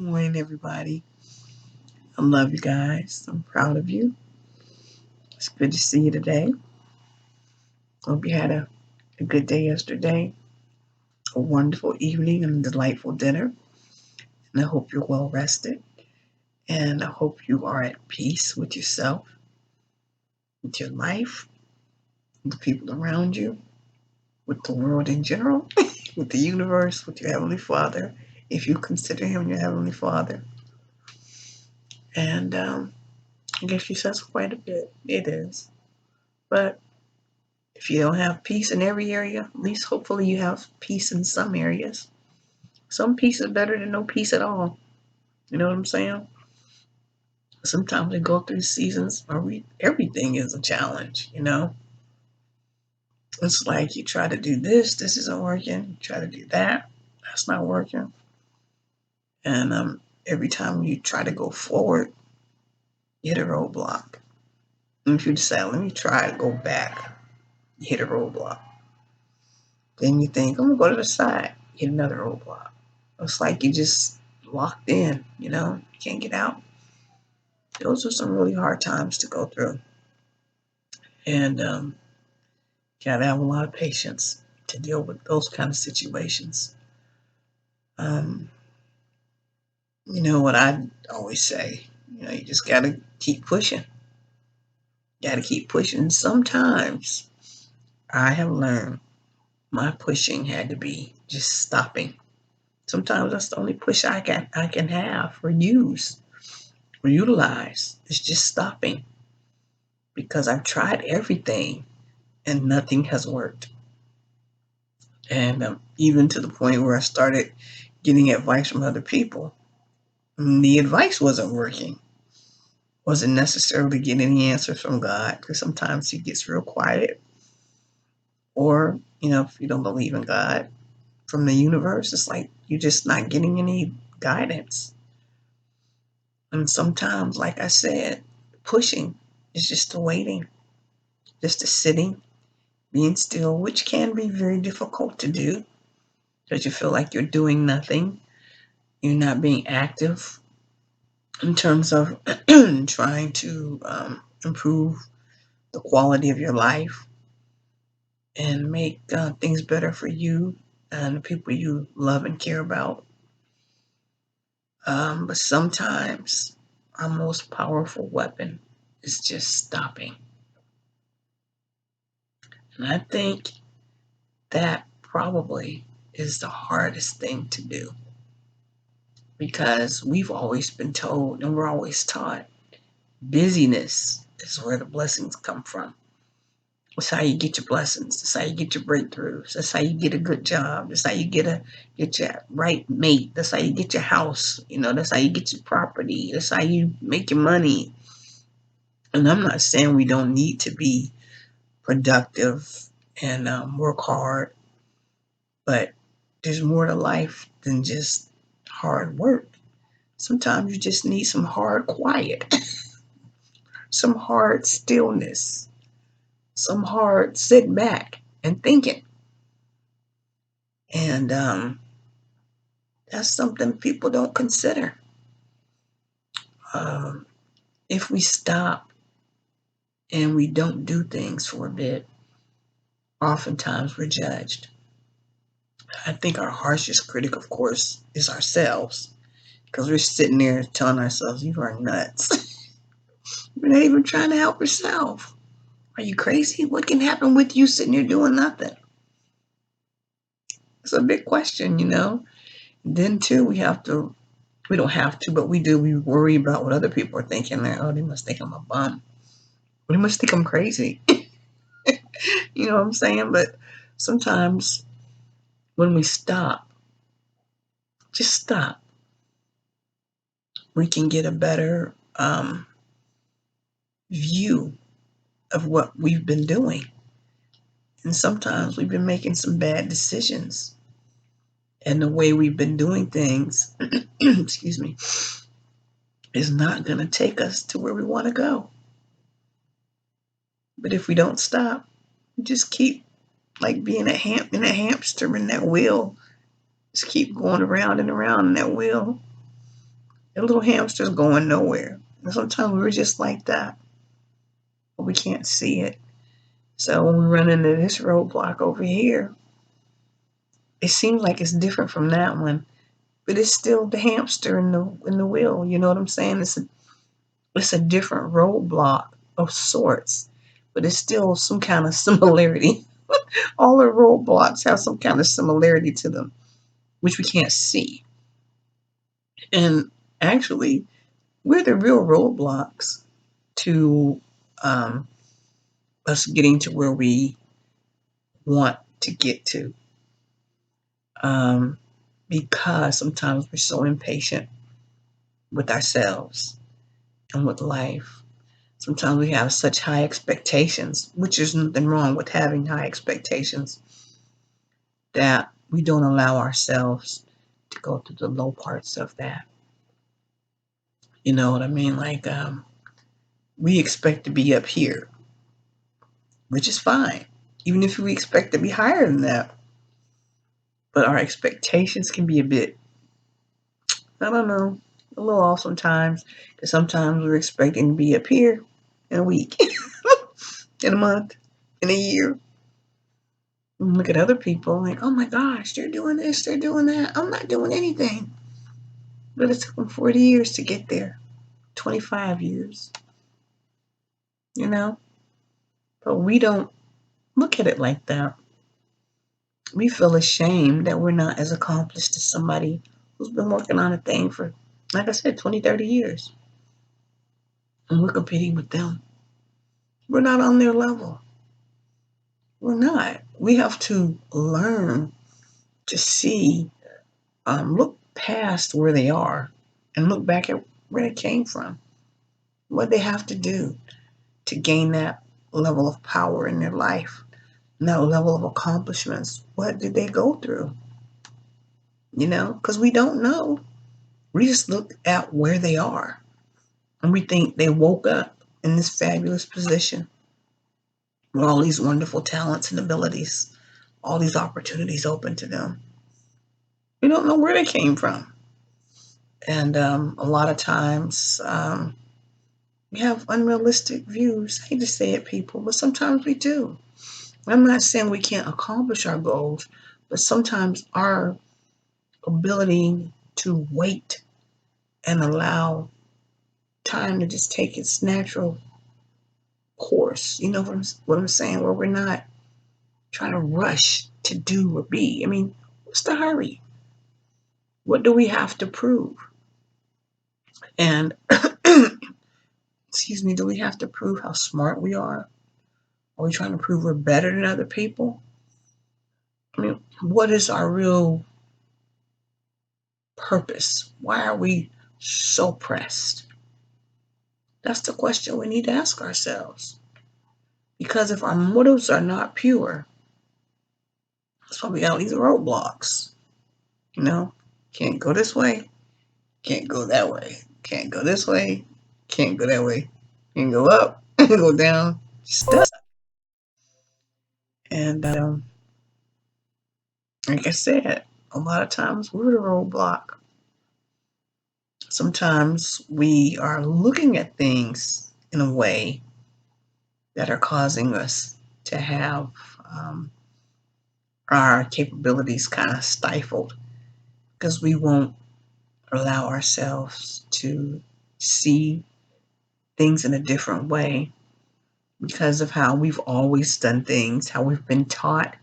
morning, everybody. I love you guys. I'm proud of you. It's good to see you today. Hope you had a good day yesterday, a wonderful evening, and a delightful dinner. And I hope you're well rested. And I hope you are at peace with yourself, with your life, with the people around you, with the world in general, with the universe, with your Heavenly Father, if you consider Him your Heavenly Father. And I guess you says quite a bit. It is. But if you don't have peace in every area, at least hopefully you have peace in some areas. Some peace is better than no peace at all. You know what I'm saying? Sometimes we go through seasons where everything is a challenge, you know? It's like you try to do this isn't working. You try to do that, that's not working. And every time you try to go forward, you hit a roadblock. And if you decide, let me try to go back, you hit a roadblock. Then you think, I'm gonna go to the side, hit another roadblock. It's like you just locked in, you know, you can't get out. Those are some really hard times to go through. And gotta have a lot of patience to deal with those kind of situations. Um, you know what I always say, you just gotta keep pushing. Gotta keep pushing. Sometimes I have learned my pushing had to be just stopping. Sometimes that's the only push I can have or use or utilize. It's just stopping. Because I've tried everything and nothing has worked. And even to the point where I started getting advice from other people, and the advice wasn't working. Wasn't necessarily getting any answers from God, because sometimes He gets real quiet. Or, if you don't believe in God, from the universe, it's like you're just not getting any guidance. And sometimes, like I said, pushing is just the waiting, just the sitting, being still, which can be very difficult to do because you feel like you're doing nothing. You're not being active in terms of trying to improve the quality of your life and make things better for you and the people you love and care about. But sometimes our most powerful weapon is just stopping. And I think that probably is the hardest thing to do, because we've always been told and we're always taught busyness is where the blessings come from. That's how you get your blessings. That's how you get your breakthroughs. That's how you get a good job. That's how you get your right mate. That's how you get your house. That's how you get your property. That's how you make your money. And I'm not saying we don't need to be productive and work hard, but there's more to life than just hard work. Sometimes you just need some hard quiet, some hard stillness, some hard sitting back and thinking. And that's something people don't consider. If we stop and we don't do things for a bit, oftentimes we're judged. I think our harshest critic, of course, is ourselves, because we're sitting there telling ourselves, you are nuts. You're not even trying to help yourself. Are you crazy? What can happen with you sitting here doing nothing? It's a big question, Then, too, we don't have to, but we do. We worry about what other people are thinking. Like, oh, they must think I'm a bum. They must think I'm crazy. You know what I'm saying? But sometimes when we stop, just stop, we can get a better view of what we've been doing. And sometimes we've been making some bad decisions. And the way we've been doing things, excuse me, is not going to take us to where we want to go. But if we don't stop, we just keep like being a hamster in that wheel. Just keep going around and around in that wheel. The little hamster's going nowhere. And sometimes we're just like that, but we can't see it. So when we run into this roadblock over here, it seems like it's different from that one, but it's still the hamster in the wheel. You know what I'm saying? It's a different roadblock of sorts, but it's still some kind of similarity. All the roadblocks have some kind of similarity to them, which we can't see. And actually, we're the real roadblocks to um, us getting to where we want to get to. Um, because sometimes we're so impatient with ourselves and with life. Sometimes we have such high expectations, which is nothing wrong with having high expectations, that we don't allow ourselves to go through the low parts of that. You know what I mean? Like, we expect to be up here, which is fine, even if we expect to be higher than that. But our expectations can be a bit, I don't know, a little off sometimes. Because sometimes we're expecting to be up here in a week, in a month, in a year. And look at other people like, oh my gosh, they're doing this, they're doing that. I'm not doing anything. But it took them 40 years to get there, 25 years, you know? But we don't look at it like that. We feel ashamed that we're not as accomplished as somebody who's been working on a thing for, like I said, 20, 30 years. And we're competing with them. We're not on their level. We're not. We have to learn to see, look past where they are and look back at where they came from, what they have to do to gain that level of power in their life, and that level of accomplishments. What did they go through? You know, because we don't know. We just look at where they are and we think they woke up in this fabulous position with all these wonderful talents and abilities, all these opportunities open to them. We don't know where they came from. And a lot of times we have unrealistic views. I hate to say it, people, but sometimes we do. I'm not saying we can't accomplish our goals, but sometimes our ability to wait and allow time to just take its natural course, you know what I'm saying, where we're not trying to rush to do or be. I mean, what's the hurry? What do we have to prove? And excuse me, do we have to prove how smart we are? Are we trying to prove we're better than other people? I mean, what is our real purpose? Why are we so pressed? That's the question we need to ask ourselves. Because if our motives are not pure, that's why we got all these roadblocks. You know, can't go this way, can't go that way, can't go this way, can't go that way, can't go up, go down, stuck. And like I said, a lot of times we're the roadblock. Sometimes we are looking at things in a way that are causing us to have um, our capabilities kind of stifled because we won't allow ourselves to see things in a different way because of how we've always done things, how we've been taught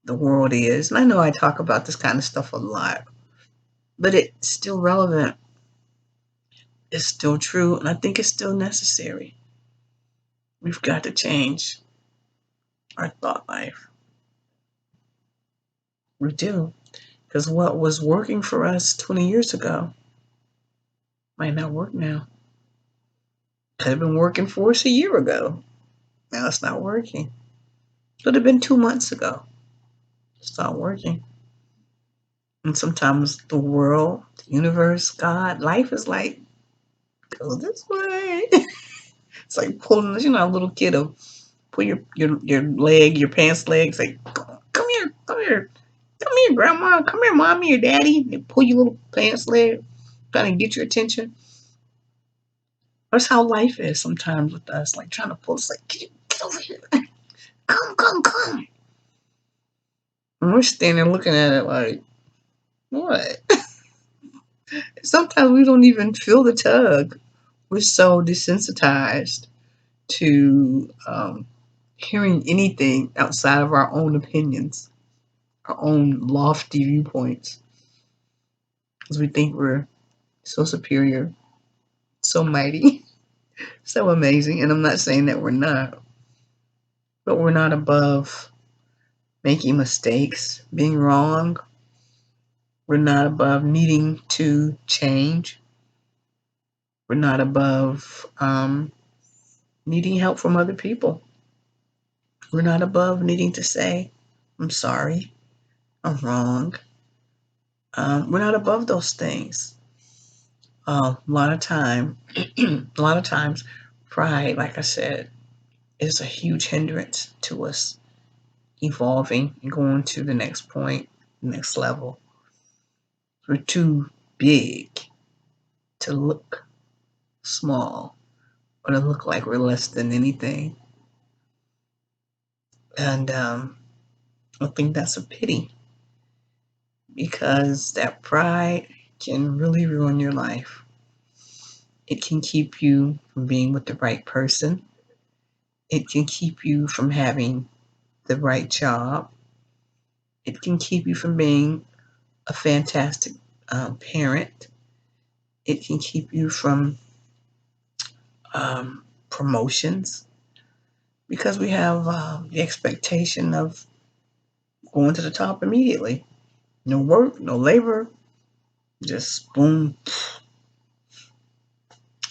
the world is. And I know I talk about this kind of stuff a lot, but it's still relevant. It's still true, and I think it's still necessary. We've got to change our thought life. We do. Because what was working for us 20 years ago might not work now. Could have been working for us a year ago. Now it's not working. Could have been 2 months ago. It's not working. And sometimes the world, the universe, God, life is like, go this way. It's like pulling, you know, a little kid will pull your leg, your pants leg, say, come here, come here, grandma, come here, mommy or daddy. They pull your little pants leg. trying to get your attention. That's how life is sometimes with us, like trying to pull us, like, get over here. Come. And we're standing looking at it like, what? Sometimes we don't even feel the tug. We're so desensitized to hearing anything outside of our own opinions, our own lofty viewpoints, because we think we're so superior, so mighty, so amazing. And I'm not saying that we're not, but we're not above making mistakes, being wrong. We're not above needing to change. We're not above needing help from other people. We're not above needing to say, I'm sorry, I'm wrong. We're not above those things. A lot of times, pride, like I said, is a huge hindrance to us evolving and going to the next point, next level. We're too big to look small or to look like we're less than anything. And I think that's a pity, because that pride can really ruin your life. It can keep you from being with the right person. It can keep you from having the right job. It can keep you from being a fantastic parent. It can keep you from promotions, because we have the expectation of going to the top immediately. No work, no labor, just boom.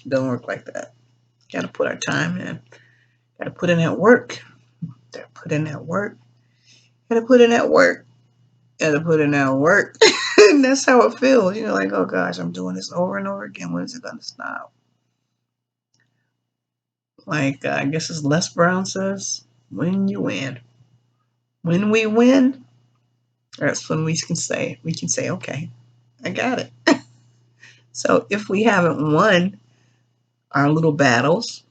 Don't work like that. Got to put our time in. Got to put in that work. Got to put in that work. Got to put in that work. Got to put in that work. And that's how it feels. You know, like, oh gosh, I'm doing this over and over again. When is it going to stop? Like, I guess as Les Brown says, when you win. When we win, that's when we can say, okay, I got it. So if we haven't won our little battles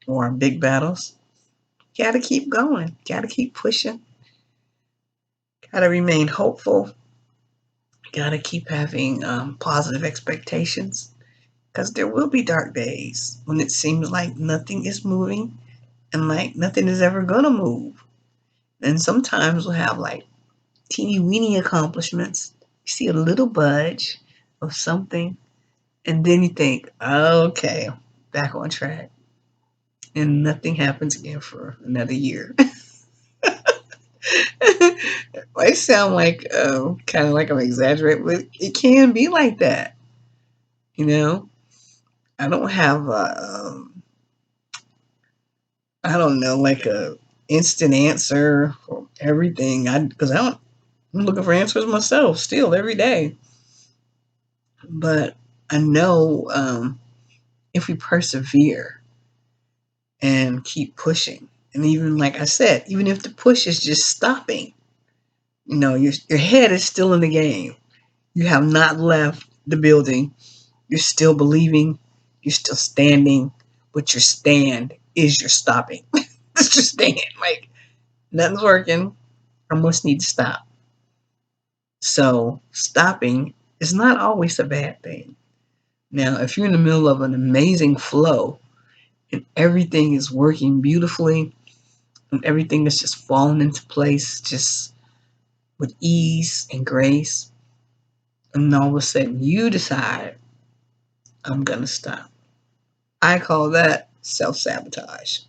or our big battles, got to keep going. Got to keep pushing. Got to remain hopeful. Got to keep having positive expectations, because there will be dark days when it seems like nothing is moving and like nothing is ever going to move. And sometimes we'll have like teeny weeny accomplishments. You see a little budge of something, and then you think, okay, back on track. And nothing happens again for another year. It might sound like kind of like I'm exaggerating, but it can be like that. You know, I don't have I don't know, like a instant answer for everything. Because I'm looking for answers myself still every day. But I know if we persevere and keep pushing, and even like I said, even if the push is just stopping, you know, your head is still in the game. You have not left the building. You're still believing. You're still standing. But your stand is your stopping. It's your stand. Like, nothing's working. I must need to stop. So stopping is not always a bad thing. Now, if you're in the middle of an amazing flow and everything is working beautifully and everything is just falling into place just with ease and grace, and all of a sudden you decide, I'm going to stop. I call that self-sabotage.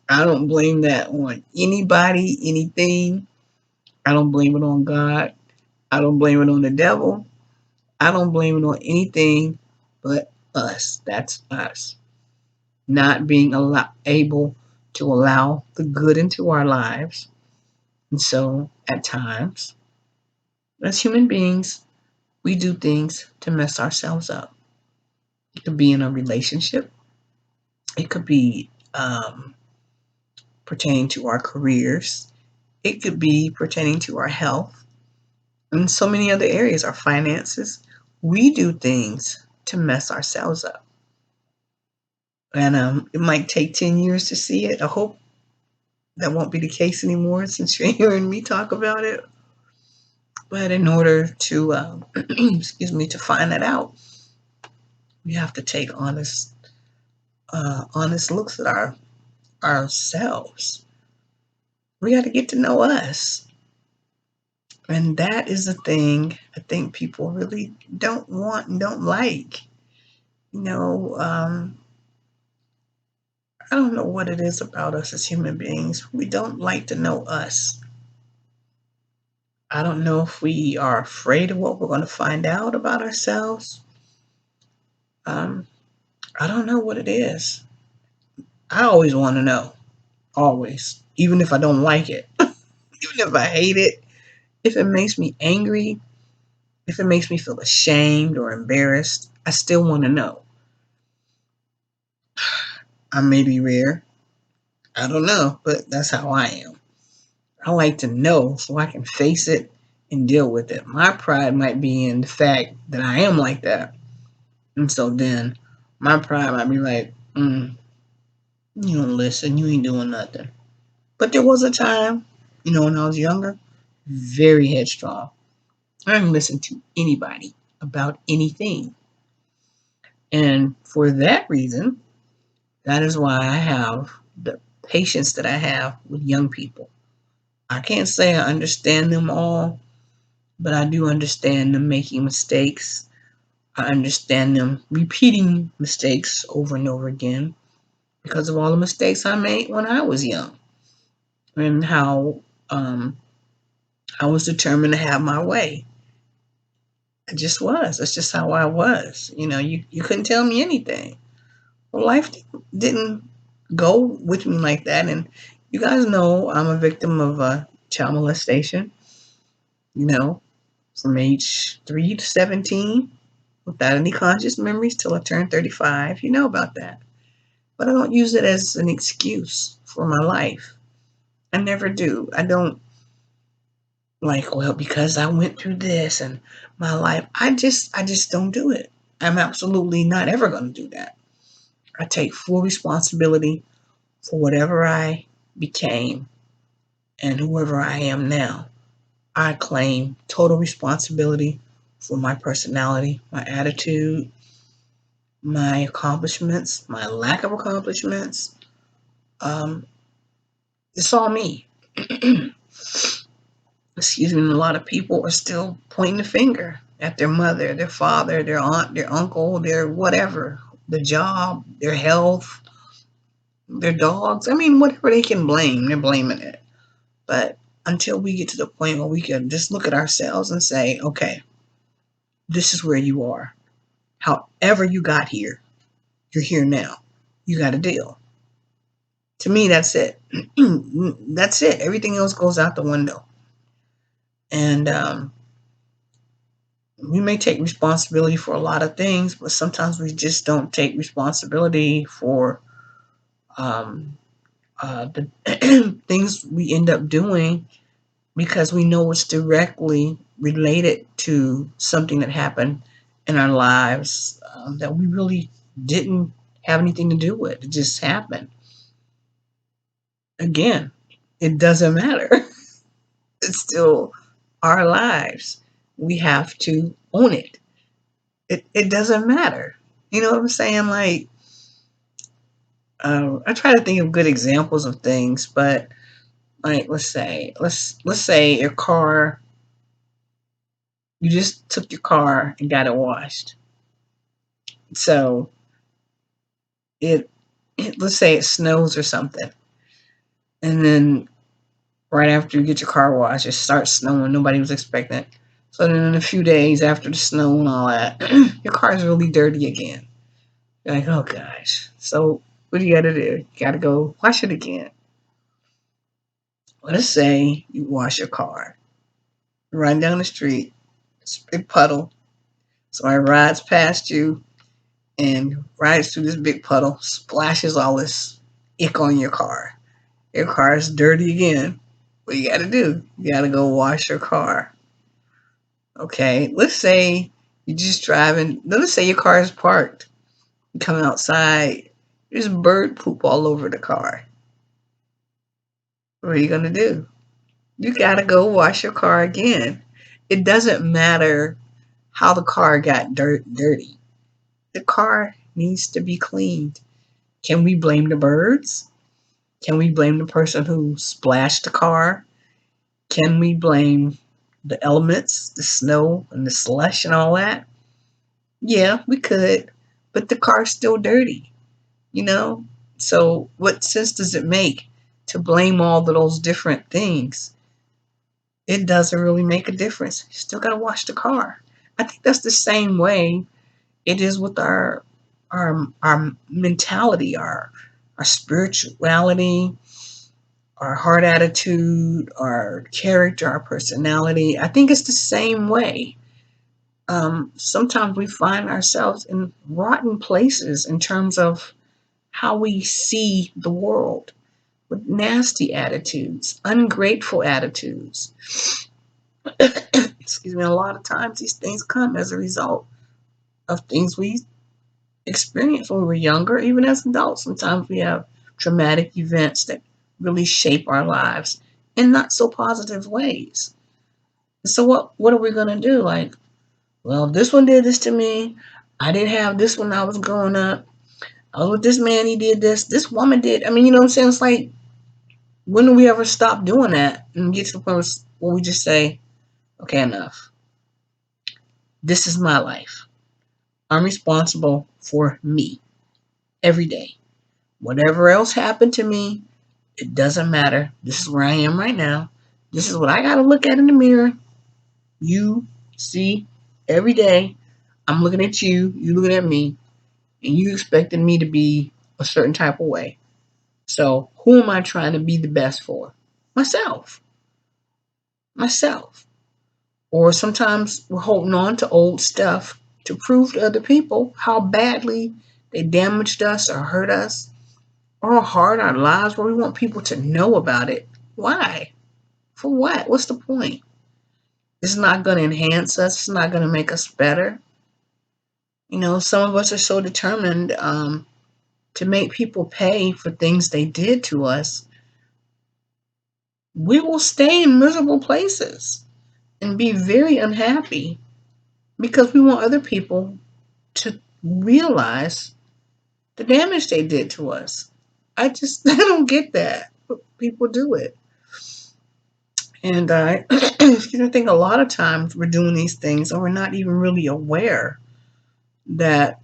I don't blame that on anybody, anything. I don't blame it on God. I don't blame it on the devil. I don't blame it on anything but us. That's us. Not being able to allow the good into our lives. And so at times, as human beings, we do things to mess ourselves up. It could be in a relationship. It could be pertaining to our careers. It could be pertaining to our health and so many other areas, our finances. We do things to mess ourselves up. And it might take 10 years to see it. I hope that won't be the case anymore since you're hearing me talk about it. But in order to, excuse me, to find that out, we have to take honest looks at ourselves. We got to get to know us. And that is the thing I think people really don't want and don't like. You know, I don't know what it is about us as human beings. We don't like to know us. I don't know if we are afraid of what we're going to find out about ourselves. Um, I don't know what it is. I always want to know, always, even if I don't like it, even if I hate it, if it makes me angry, if it makes me feel ashamed or embarrassed, I still want to know. I may be rare. I don't know, but that's how I am. I like to know so I can face it and deal with it. My pride might be in the fact that I am like that. And so then my pride might be like, you don't listen, you ain't doing nothing. But there was a time, when I was younger, very headstrong. I didn't listen to anybody about anything. And for that reason, that is why I have the patience that I have with young people. I can't say I understand them all, but I do understand them making mistakes. I understand them repeating mistakes over and over again because of all the mistakes I made when I was young and how I was determined to have my way. I just was. That's just how I was. You couldn't tell me anything. Well, life didn't go with me like that. And you guys know I'm a victim of child molestation, you know, from age 3 to 17 without any conscious memories till I turned 35. You know about that. But I don't use it as an excuse for my life. I never do. I don't like, well, because I went through this and my life, I just don't do it. I'm absolutely not ever going to do that. I take full responsibility for whatever I became and whoever I am now. I claim total responsibility for my personality, my attitude, my accomplishments, my lack of accomplishments. Um, it's all me. Excuse me. And a lot of people are still pointing the finger at their mother, their father, their aunt, their uncle, their whatever, the job, their health, their dogs. I mean, whatever they can blame, they're blaming it. But until we get to the point where we can just look at ourselves and say, okay, this is where you are. However you got here, you're here now. You got to deal. To me, that's it. That's it. Everything else goes out the window. And we may take responsibility for a lot of things, but sometimes we just don't take responsibility for the things we end up doing because we know it's directly related to something that happened in our lives that we really didn't have anything to do with. It just happened. Again, it doesn't matter. It's still our lives. We have to own it. It doesn't matter. You know what I'm saying? Like, I try to think of good examples of things, but like, let's say your car. You just took your car and got it washed. So let's say it snows or something, and then right after you get your car washed, it starts snowing. Nobody was expecting it. So then in a few days after the snow and all that, your car is really dirty again. You're like, oh gosh. So what do you got to do? You got to go wash it again. Let's say you wash your car, run down the street, it's a big puddle. Somebody rides past you and rides through this big puddle, splashes all this ick on your car. Your car is dirty again. What you got to do? You got to go wash your car. Okay, let's say You're just driving. Let's say your car is parked. You come outside, there's bird poop all over the car. What are you going to do? You got to go wash your car again. It doesn't matter how the car got dirty. The car needs to be cleaned. Can we blame the birds? Can we blame the person who splashed the car? Can we blame the elements, the snow and the slush and all that? Yeah, we could, but the car's still dirty, you know? So, what sense does it make to blame all of those different things? It doesn't really make a difference. You still got to wash the car. I think that's the same way it is with our mentality, our spirituality, our heart attitude, our character, our personality. I think it's the same way. Sometimes we find ourselves in rotten places in terms of how we see the world, with nasty attitudes, ungrateful attitudes. Excuse me, a lot of times these things come as a result of things we experienced when we were younger, even as adults. Sometimes we have traumatic events that really shape our lives in not so positive ways. So what are we gonna do? Like, well, this one did this to me. I didn't have this when I was growing up. I was with this man, he did this. This woman did. I mean, you know what I'm saying? It's like, when do we ever stop doing that and get to the point where we just say, okay, enough. This is my life. I'm responsible for me every day. Whatever else happened to me, it doesn't matter. This is where I am right now. This is what I got to look at in the mirror. You see every day. I'm looking at you. You looking at me. And you expecting me to be a certain type of way. So who am I trying to be the best for? Myself. Myself. Or sometimes we're holding on to old stuff to prove to other people how badly they damaged us or hurt us or hard our lives, where we want people to know about it. Why? For what? What's the point? It's not going to enhance us. It's not going to make us better. You know, some of us are so determined to make people pay for things they did to us. We will stay in miserable places and be very unhappy because we want other people to realize the damage they did to us. I don't get that. But people do it. And I, excuse me, I think a lot of times we're doing these things and we're not even really aware that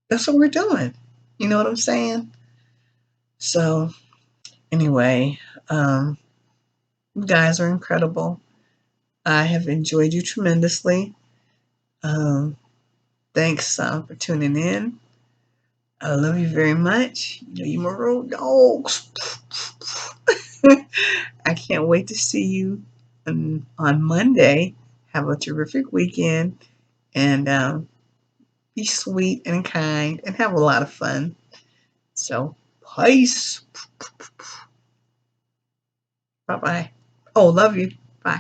that's what we're doing. You know what I'm saying? So, anyway, you guys are incredible. I have enjoyed you tremendously. Um, thanks for tuning in. I love you very much. You know, you my road dogs. I can't wait to see you on Monday. Have a terrific weekend and be sweet and kind and have a lot of fun. So, peace. Bye bye. Oh, love you. Bye.